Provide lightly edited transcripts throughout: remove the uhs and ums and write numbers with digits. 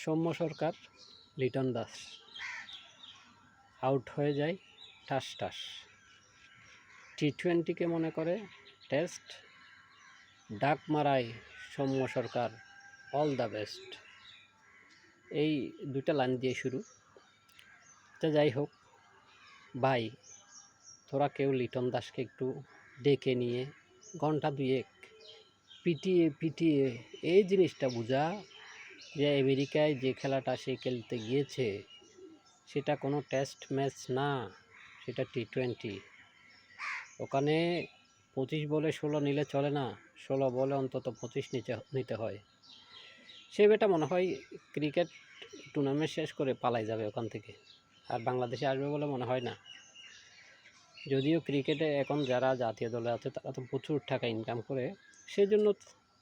সৌম্য সরকার, Liton Das out হয়ে যায় ঠাস ঠাস। টি-20কে মনে করে টেস্ট, ডাক মারায় সৌম্য সরকার, অল দ্য বেস্ট। এই দুটা লাইন দিয়ে শুরু। তো যাই হোক ভাই, তোরা কেউ লিটন দাসকে একটু ডেকে নিয়ে ঘন্টা দুয়েক পিটিয়ে পিটিয়ে এই জিনিসটা বোঝা যে আমেরিকায় যে খেলাটা সে খেলতে গিয়েছে সেটা কোনো টেস্ট ম্যাচ না, সেটা টি-20। ওখানে 25 বলে 16 নিলে চলে না, 16 বলে অন্তত 25 নিতে হয়। সে বেটা মনে হয় ক্রিকেট টুর্নামেন্ট শেষ করে পালাই যাবে ওখান থেকে, আর বাংলাদেশে আসবে বলে মনে হয় না। যদিও ক্রিকেটে এখন যারা জাতীয় দলে আছে তারা তো প্রচুর টাকা ইনকাম করে, সেজন্য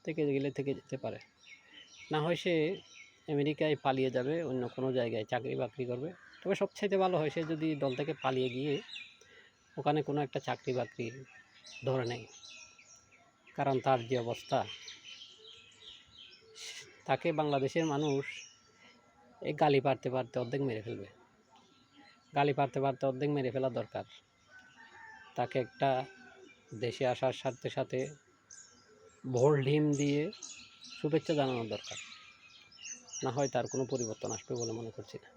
থেকে যেতে পারে। না হয় সে আমেরিকায় পালিয়ে যাবে, অন্য কোনো জায়গায় চাকরি বাকরি করবে। তবে সবচাইতে ভালো হয় সে যদি দল থেকে পালিয়ে গিয়ে ওখানে কোনো একটা চাকরি বাকরি ধরে নেয়, কারণ তার যে অবস্থা, তাকে বাংলাদেশের মানুষ এই গালি পারতে পারতে অর্ধেক মেরে ফেলবে। গালি পারতে পারতে অর্ধেক মেরে ফেলা দরকার। তাকে একটা দেশে আসার সাথে সাথে ভোল ঢিম দিয়ে শুভেচ্ছা জানানো দরকার, না হয় তার কোনো পরিবর্তন আসবে বলে মনে করছি না।